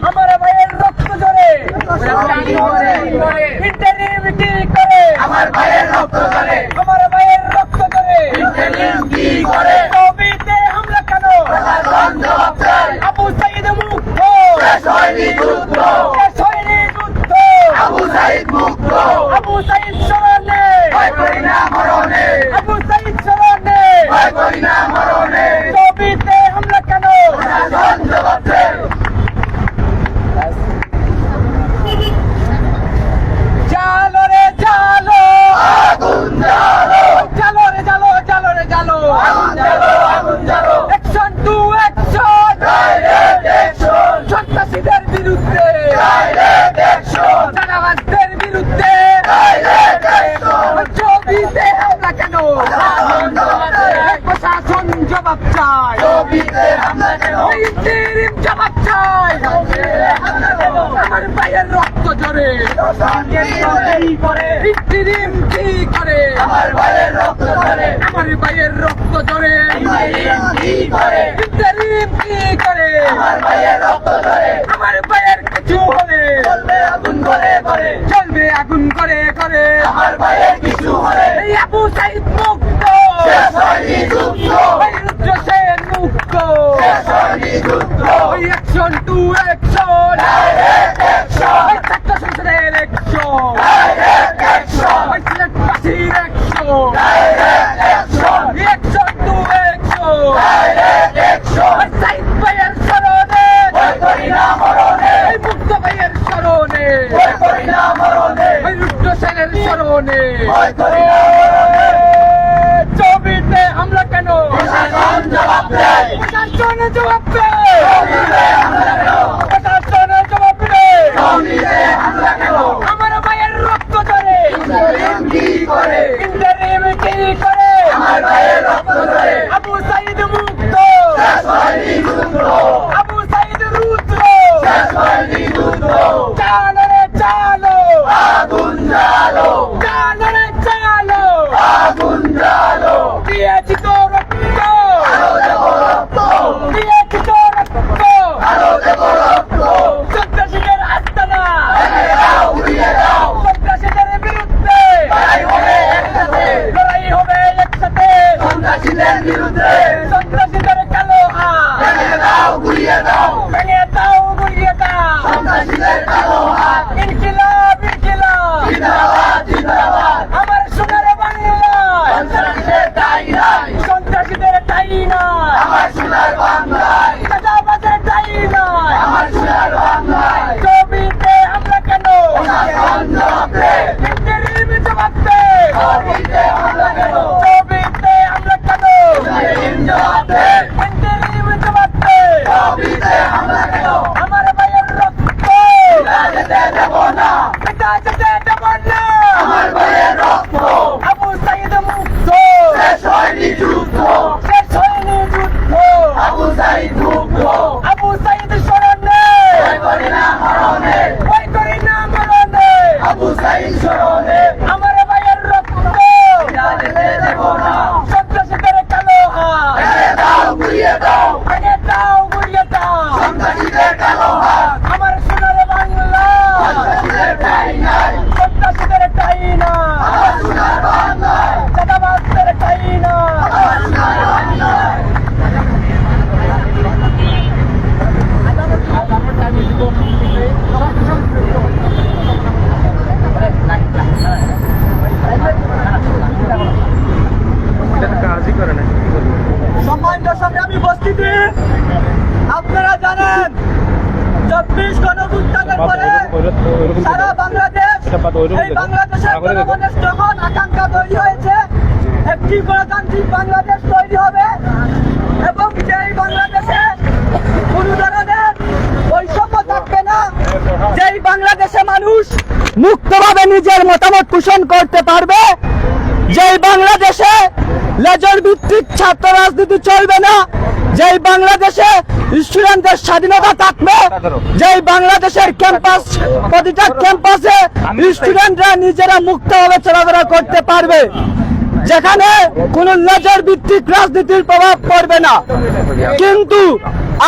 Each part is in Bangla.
আমার ভাইয়ের রক্ত ঝরে ইন্টারিম কি করে আমার ভাইয়ের রক্ত ঝরে আমার ভাইয়ের রক্ত ঝরে ইন্টারিম কি করে কবিতে হামলা কেন প্রশাসন জবাব চাই আবু সাইদ মুক্ত শেষ হয়নি যুদ্ধ শেষ হয়নি যুদ্ধ আবু সাইদ মুক্ত আবু সাইদ স্মরণে ভয় করি না মরণে আবু সাইদ স্মরণে ভয় করি না মরণে কবিতে হামলা কেন প্রশাসন জবাব চাই জালো রে জালো আগুন জ্বালো জালো রে জালো জালো রে জালো আগুন জ্বালো আগুন জ্বালো action to action direct action সন্ত্রাসীদের বিরুদ্ধে ডাইরেক্ট অ্যাকশন চাঁদাবাজদের বিরুদ্ধে ডাইরেক্ট অ্যাকশন জমিতে হামলা কেন প্রশাসন জবাব চাই প্রশাসন জবাব চায় জমিতে হামলা কেন ইন্টারিম জবাব চায় আমার ভাইয়ের রক্ত ঝরে ইন্টারিম কি করে আমার ভাইয়ের রক্ত ঝরে আমার ভাইয়ের রক্ত ঝরে ইন্টারিম কি করে ইন্টারিম কি করে আমার ভাইয়ের রক্ত ঝরে আমার ভাইয়ের কিছু হলে চলবে আগুন করে করে চলবে আগুন করে করে আমার ভাইয়ের কিছু হলে এই আবু সাইদ মুক্ত শেষ হয়নি যুদ্ধ ওই রুদ্র সেন মুক্ত শেষ হয়নি যুদ্ধ ওই action to action direct action ওই ছাত্র সংসদের অ্যাকশন ডাইরেক্ট অ্যাকশন ওই সিলেটবাসীর action direct action action to action direct action ওই সাইদ ভাইয়ের স্মরণে ভয় করি না মরণে ওই মুক্ত ভাইয়ের স্মরণে ভয় করি না মরণে ওই রুদ্র সেনের স্মরণে ভয় করি না মরণে জমিতে হামলা কেন প্রশাসন জবাব দেয় প্রশাসন জবাব দেয় জমিতে হামলা কেন প্রশাসন জবাব দেয় জমিতে হামলা কেন আমার ভাইয়ের রক্ত ঝরে ইন্টারিম কি করে ইন্টারিম কি করে আমার ভাইয়ের রক্ত ঝরে আবু সাইদ মুক্ত শেষ হয়নি যুদ্ধ আবু সাইদ রুদ্র শেষ হয়নি যুদ্ধ চালো রে চালো আগুন জ্বালো চালো রে চালো আগুন জ্বালো দিয়েছি তো রক্ত আলো দেব রক্ত দিয়েছি তো রক্ত আলো দেব রক্ত সন্ত্রাসীদের আস্তানা ভেঙে দাও উড়িয়ে দাও সন্ত্রাসীদের বিরুদ্ধে লড়াই হবে একসাথে লড়াই হবে একসাথে সন্ত্রাসীদের বিরুদ্ধে সন্ত্রাসীদের কালো হাত ভেঙে দাও গুড়িয়ে দাও ভেঙে দাও গুড়িয়ে দাও সন্ত্রাসীদের কালো হাত ইনকিলাব ইনকিলাব জিন্দাবাদ জিন্দাবাদ আমার সোনার বাংলা সন্ত্রাসীদের ঠাঁই নাই সন্ত্রাসীদের ঠাই নয় আমার সোনার বাংলায় চাঁদাবাজের ঠাই নয় আমার সোনার বাংলায় জমিতে হামলা কেন প্রশাসন জবাব দেয় ইন্টারিম জবাব দে জমিতে হামলা কেন জমিতে হামলা কেন ইন্টারিম জবাব দেয় ইন্টারিম জবাব দে জমিতে হামলা কেন আমার ভাইয়ের রক্ত যেতে দেব না পিতা যেতে দেব না আমার ভাইয়ের রক্ত আবু সাইদ মুক্ত শেষ হয়নি যুদ্ধ শেষ হয়নি যুদ্ধ আবু সাইদ মুক্ত আবু সাইদ স্মরণে ভয় করি না মরণে ভয় করি না মরণে আবু সাইদ স্মরণে আমার ভাইয়ের রক্ত যেতে দেব না সন্ত্রাসীদের কালো হাত ভেঙে দাও গুড়িয়ে দাও ভেঙে দাও গুড়িয়ে দাও সন্ত্রাসীদের কালো হাত আমার সোনার বাংলা সন্ত্রাসীদের ঠাঁই নাই সন্ত্রাসীদের ঠাই না আমার সোনার বাংলায় চাঁদাবাজদের ঠাই না আমার সোনার বাংলায় সম্মানিত সংগ্রামী উপস্থিতি, আপনারা জানেন 24 গণঅভ্যুত্থানের পরে সারা বাংলাদেশ এই বাংলাদেশের জনগণের যখন আকাঙ্ক্ষা তৈরি হয়েছে একটি গণতান্ত্রিক বাংলাদেশ তৈরি হবে এবং যেই বাংলাদেশে কোনো ধরনের বৈষম্য থাকবে না, যেই বাংলাদেশে মানুষ মুক্তভাবে নিজের মতামত পোষণ করতে পারবে, যেই বাংলাদেশে লেজার ভিত্তিক ছাত্র রাজনীতি চলবে না, যেই বাংলাদেশে স্টুডেন্টদের স্বাধীনতা থাকবে, যেই বাংলাদেশের ক্যাম্পাস প্রতিটা ক্যাম্পাসে স্টুডেন্টরা নিজেরা মুক্তভাবে চলাফেরা করতে পারবে, যেখানে কোনো নজর ভিত্তিক রাজনীতির প্রভাব পড়বে না। কিন্তু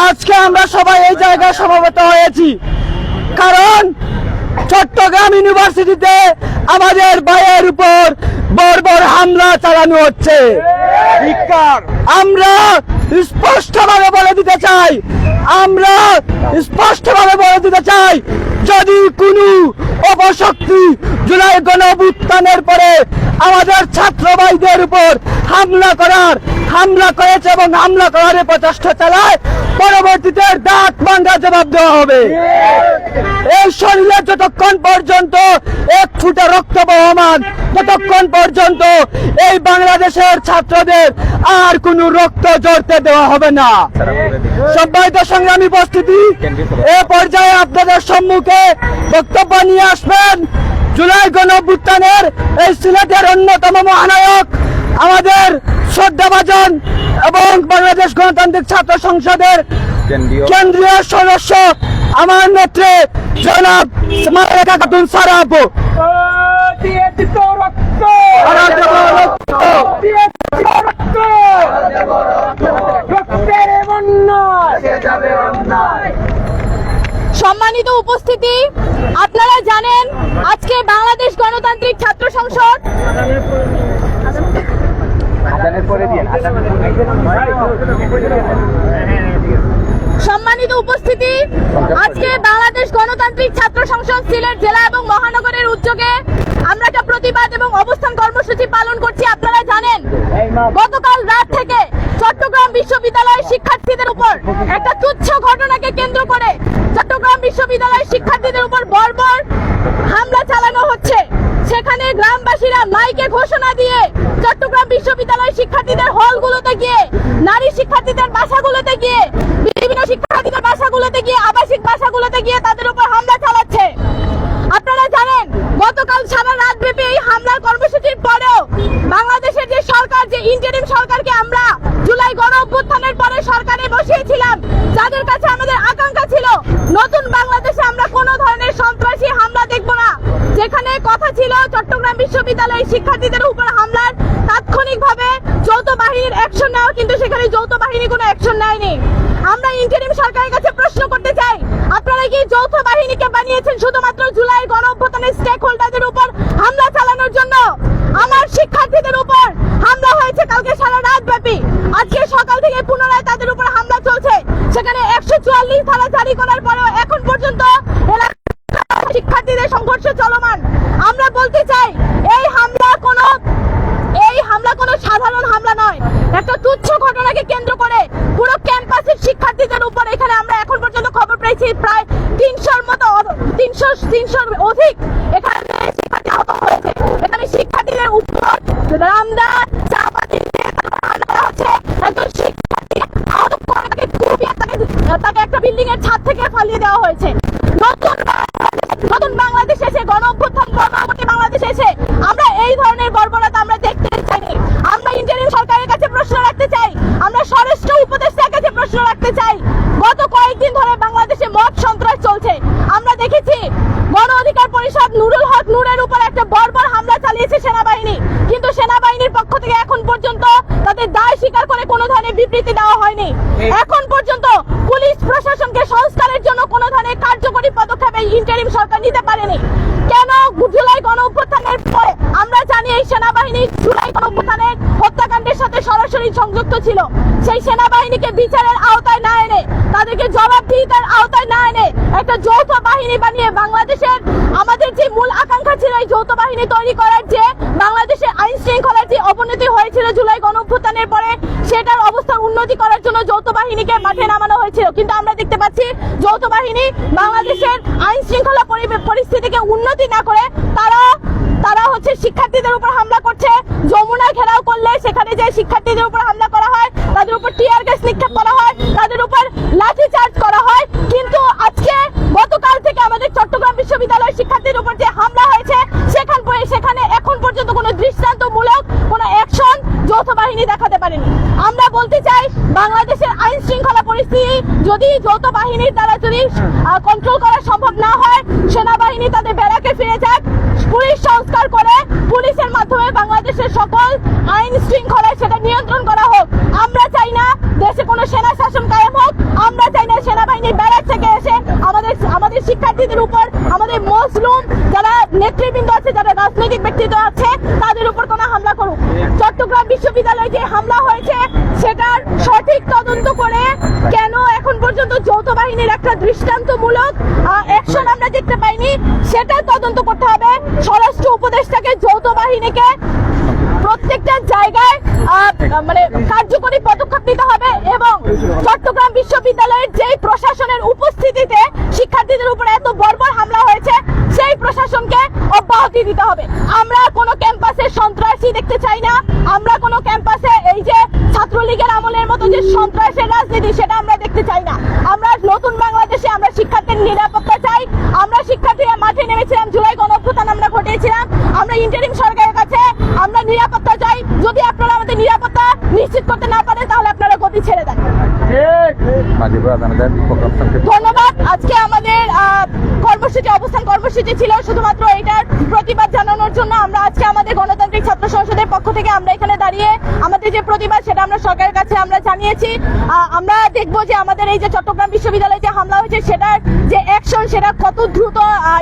আজকে আমরা সবাই এই জায়গায় সমবেত হয়েছি কারণ চট্টগ্রাম ইউনিভার্সিটিতে আমাদের ভাইয়ের উপর বর্বর হামলা চালানো হচ্ছে। আমরা স্পষ্টভাবে বলে দিতে চাই যদি কোনো অপশক্তি জুলাই গণঅভ্যুত্থানের পরে আমাদের ছাত্র ভাইদের উপর হামলা করেছে এবং হামলা করার প্রচেষ্টা চালায়, পরবর্তীতে দাঁত ভাঙা জবাব দেওয়া হবে। এই শরীরে যতক্ষণ পর্যন্ত এক ফুটা রক্ত বহমান, ততক্ষণ পর্যন্ত এই বাংলাদেশের ছাত্রদের আর কোনো রক্ত ঝরতে দেওয়া হবে না। সম্মানিত সংগ্রামী উপস্থিতি, এ পর্যায়ে আপনাদের সম্মুখে বক্তব্য নিয়ে আসবেন জুলাই গণঅভ্যুত্থানের এই সিলেটের অন্যতম মহানায়ক, আমাদের শ্রদ্ধাভাজন এবং বাংলাদেশ গণতান্ত্রিক ছাত্র সংসদের কেন্দ্রীয় সদস্য আমার নেত্রী জনাব মালেকা খাতুন সারা আপু। সম্মানিত উপস্থিতি, আপনারা জানেন আজকে বাংলাদেশ গণতান্ত্রিক ছাত্র সংসদ সম্মানিত উপস্থিতি আজকে বাংলাদেশ গণতান্ত্রিক ছাত্র সংসদ সিলেট জেলা এবং মহানগরের উদ্যোগে আমরা একটা প্রতিবাদ এবং অবস্থান কর্মসূচি পালন করছি। আপনারা জানেন গতকাল রাত থেকে চট্টগ্রাম বিশ্ববিদ্যালয়ের শিক্ষার্থীদের উপর একটা তুচ্ছ ঘটনাকে কেন্দ্র করে চট্টগ্রাম বিশ্ববিদ্যালয়ের শিক্ষার্থীদের উপর বর্বর হামলা চালানো হচ্ছে। সেখানে গ্রামবাসীরা মাইকে ঘোষণা দিয়ে চট্টগ্রাম বিশ্ববিদ্যালয়ের শিক্ষার্থীদের হলগুলোতে গিয়ে, নারী শিক্ষার্থীদের বাসাগুলোতে গিয়ে, বিভিন্ন শিক্ষার্থীদের বাসাগুলোতে গিয়ে, আবাসিক বাসাগুলোতে গিয়ে তাদের উপর হামলা চালাচ্ছে। আপনারা জানেন গতকাল সারা রাত ব্যাপী এই হামলার কর্মসূচির পরেও বাংলাদেশের যে সরকার, যে ইন্টারিম সরকারকে আমরা জুলাই গণঅভ্যুত্থানের পরে সরকারে বসিয়েছিলাম, যাদের কাছে আমাদের আকাঙ্ক্ষা ছিল নতুন বাংলাদেশে আমরা কোনো ধরনের সন্ত্রাসী হামলা দেখব না, যেখানে কথা ছিল চট্টগ্রাম বিশ্ববিদ্যালয়ের শিক্ষার্থীদের উপর হামলার তাৎক্ষণিকভাবে যৌথ বাহিনীর অ্যাকশন নেওয়া, কিন্তু সেখানে যৌথ বাহিনী কোনো অ্যাকশন নেয়নি। আমরা ইন্টারিম সরকারের কাছে প্রশ্ন করতে চাই, আপনারা কি যৌথ বাহিনীকে বানিয়েছেন শুধুমাত্র জুলাই গণঅভ্যুত্থানের স্টেক হোল্ডারদের উপর হামলা চালানোর জন্য? আমার শিক্ষার্থীদের উপর হামলা হয়েছে কালকে সারা রাত ব্যাপী, আজকে সকাল থেকে পুনরায় তাদের উপর হামলা চলছে। সেখানে 144 ধারা জারি করার পরেও এখন পর্যন্ত শিক্ষার্থীদের সংঘর্ষ চলমান। আমরা বলতে চাই এই হামলা কোনো সাধারণ হামলা নয়, একটা তুচ্ছ ঘটনাকে কেন্দ্র করে পুরো ক্যাম্পাসের শিক্ষার্থীদের উপর এখানে আমরা এখন পর্যন্ত খবর পেয়েছি প্রায় 300 অধিক এখানে শিক্ষার্থী আহত হয়েছে। এখানে শিক্ষার্থীদের উপর রামদা চাপাতি হচ্ছে, একজন শিক্ষার্থী আহত করে তাকে একটা বিল্ডিং এর ছাদ থেকে ফালিয়ে দেওয়া হয়েছে। নতুন বাংলাদেশ এসে, গণঅভ্যুত্থান পরবর্তী বাংলাদেশ এসে আমরা এই ধরনের বর্বরতা আমরা দেখতে চাইনি। আমরা ইন্টারিম সরকারের কাছে প্রশ্ন রাখতে চাই, আমরা স্বরাষ্ট্র উপদেষ্টার কাছে প্রশ্ন রাখতে চাই, গত কয়েকদিন ধরে বাংলাদেশে মব সন্ত্রাস চলছে। আমরা দেখেছি গণ অধিকার পরিষদ নুরুল হক নূরের উপর একটা বর্বর হামলা চালিয়েছে সেনাবাহিনী, কিন্তু সেনাবাহিনীর পক্ষ থেকে এখন পর্যন্ত তাদের দায় স্বীকার করে কোনো ধরনের বিবৃতি দেওয়া হয়নি। এখন পর্যন্ত পুলিশ প্রশাসনকে সংস্কারের জন্য কোনো ধরনের কার্যকরী পদক্ষেপ এই ইন্টারিম সরকার নিতে পারেনি। কেন? জুলাই গণঅভ্যুত্থানের পরে আমরা জানি এই সেনাবাহিনী জুলাই গণঅভ্যুত্থানের হত্যাকাণ্ডের সাথে সরাসরি সংযুক্ত ছিল। সেই সেনাবাহিনীকে বিচারের আওতায় না এনে, তাদেরকে জবাবদিহিতার আওতায় না এনে একটা যৌথ বাহিনী বানিয়ে বাংলাদেশের আমাদের যে মূল আকাঙ্ক্ষা ছিল এই যৌথ বাহিনী তৈরি করার, যে বাংলাদেশের আইন শৃঙ্খলার যে অবনতি হয়েছিল জুলাই গণঅভ্যুত্থানের পরে সেটার অবস্থার উন্নতি করার জন্য যৌথ বাহিনীকে মাঠে নামানো হয়েছিল। কিন্তু আমরা দেখতে পাচ্ছি যৌথ বাহিনী বাংলাদেশের আইন শৃঙ্খলা পরিস্থিতিকে উন্নতি না করে তারা হচ্ছে শিক্ষার্থীদের উপর হামলা করছে। যমুনা ঘেরাও করলে সেখানে যে শিক্ষার্থীদের উপর হামলা করা হয়, তাদের উপর টিয়ার গ্যাস নিক্ষেপ করা হয়, তাদের উপর লাঠি চার্জ করা হয়। কিন্তু আজকে গতকাল থেকে আমাদের চট্টগ্রাম বিশ্ববিদ্যালয়ের শিক্ষার্থীদের উপর যে হামলা হয়েছে সেখানে এখন পর্যন্ত কোনো দৃষ্টান্তমূলক কোনো অ্যাকশন যৌথ বাহিনী দেখাতে পারেনি। আমরা বলতে চাই বাংলাদেশের আইন শৃঙ্খলা পরিস্থিতি যদি যৌথ বাহিনীর দ্বারা যদি কন্ট্রোল করা সম্ভব না হয়, সেনাবাহিনী তাদের ব্যারাকে ফিরে যাক, পুলিশ সংস্কার করে পুলিশের মাধ্যমে বাংলাদেশের সকল আইন শৃঙ্খলা সেটা নিয়ন্ত্রণ করা হোক। আমরা চাই না দেশে কোনো সেনা শাসন কায়েম হোক। আমরা চাই না সেনাবাহিনী ব্যারাক থেকে এসে আমাদের শিক্ষার্থীদের উপর, আমাদের মজলুম যারা নেতৃবৃন্দ আছে, যারা রাজনৈতিক ব্যক্তিত্ব আছে, তাদের উপর কোনো হামলা করুক। চট্টগ্রাম বিশ্ববিদ্যালয়ে যে হামলা হয়েছে সেটার সঠিক তদন্ত করে কেন এখন পর্যন্ত যৌথ বাহিনীর একটা দৃষ্টান্তমূলক অ্যাকশন আমরা দেখতে পাইনি, সেটা তদন্ত করতে হবে। স্বরাষ্ট্র উপদেষ্টাকে, যৌথ বাহিনীকে প্রত্যেকটা জায়গায় মানে কার্যকরী পদক্ষেপ নিতে হবে এবং চট্টগ্রাম বিশ্ববিদ্যালয়ের যেই প্রশাসনের উপস্থিতিতে শিক্ষার্থীদের উপরে এত বর্বর হামলা হয়েছে সেই প্রশাসনকে অব্যাহতি দিতে হবে। আমরা কোনো ক্যাম্পাসে সন্ত্রাসী দেখতে চাই না। আমরা কোনো ক্যাম্পাসে এই যে ছাত্রলীগের আমলের মতো যে সন্ত্রাসের রাজনীতি সেটা আমরা দেখতে চাই না। আমরা নতুন বাংলাদেশে আমরা শিক্ষার্থীর নিরাপত্তা চাই। আমরা শিক্ষার্থীরা মাঠে নেমেছিলাম, জুলাই গণঅভ্যুত্থান আমরা ঘটিয়েছিলাম। আমরা ইন্টারিম সরকারের কাছে আমরা নিরাপত্তা চাই। যদি আপনারা আমাদের নিরাপত্তা নিশ্চিত করতে না পারেন তাহলে আপনারা গতি ছেড়ে দেন। ধন্যবাদ। আজকে আমাদের অবস্থান কর্মসূচি ছিল শুধুমাত্র এটার প্রতিবাদ জানানোর জন্য। আমরা আজকে আমাদের গণতান্ত্রিক ছাত্র সংসদের পক্ষ থেকে আমরা এখানে দাঁড়িয়ে আমাদের যে প্রতিবাদ সেটা আমরা সরকারের কাছে আমরা জানিয়েছি। আমরা দেখব যে আমাদের এই যে চট্টগ্রাম বিশ্ববিদ্যালয়ে যে হামলা হয়েছে সেটার যে অ্যাকশন সেটা কত দ্রুত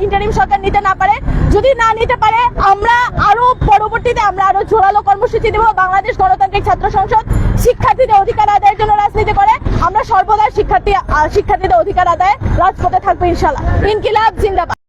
ইন্টারিম সরকার নিতে না পারে। যদি না নিতে পারে আমরা আরো পরবর্তীতে আমরা আরো জোরালো কর্মসূচি দেব। বাংলাদেশ গণতান্ত্রিক ছাত্র সংসদ শিক্ষার্থীদের অধিকার আদায়ের জন্য রাজনীতি করে। আমরা সর্বদা শিক্ষার্থীদের অধিকার আদায়ে রাজপথে থাকবো ইনশাআল্লাহ। ইনকিলাব জিন্দাবাদ।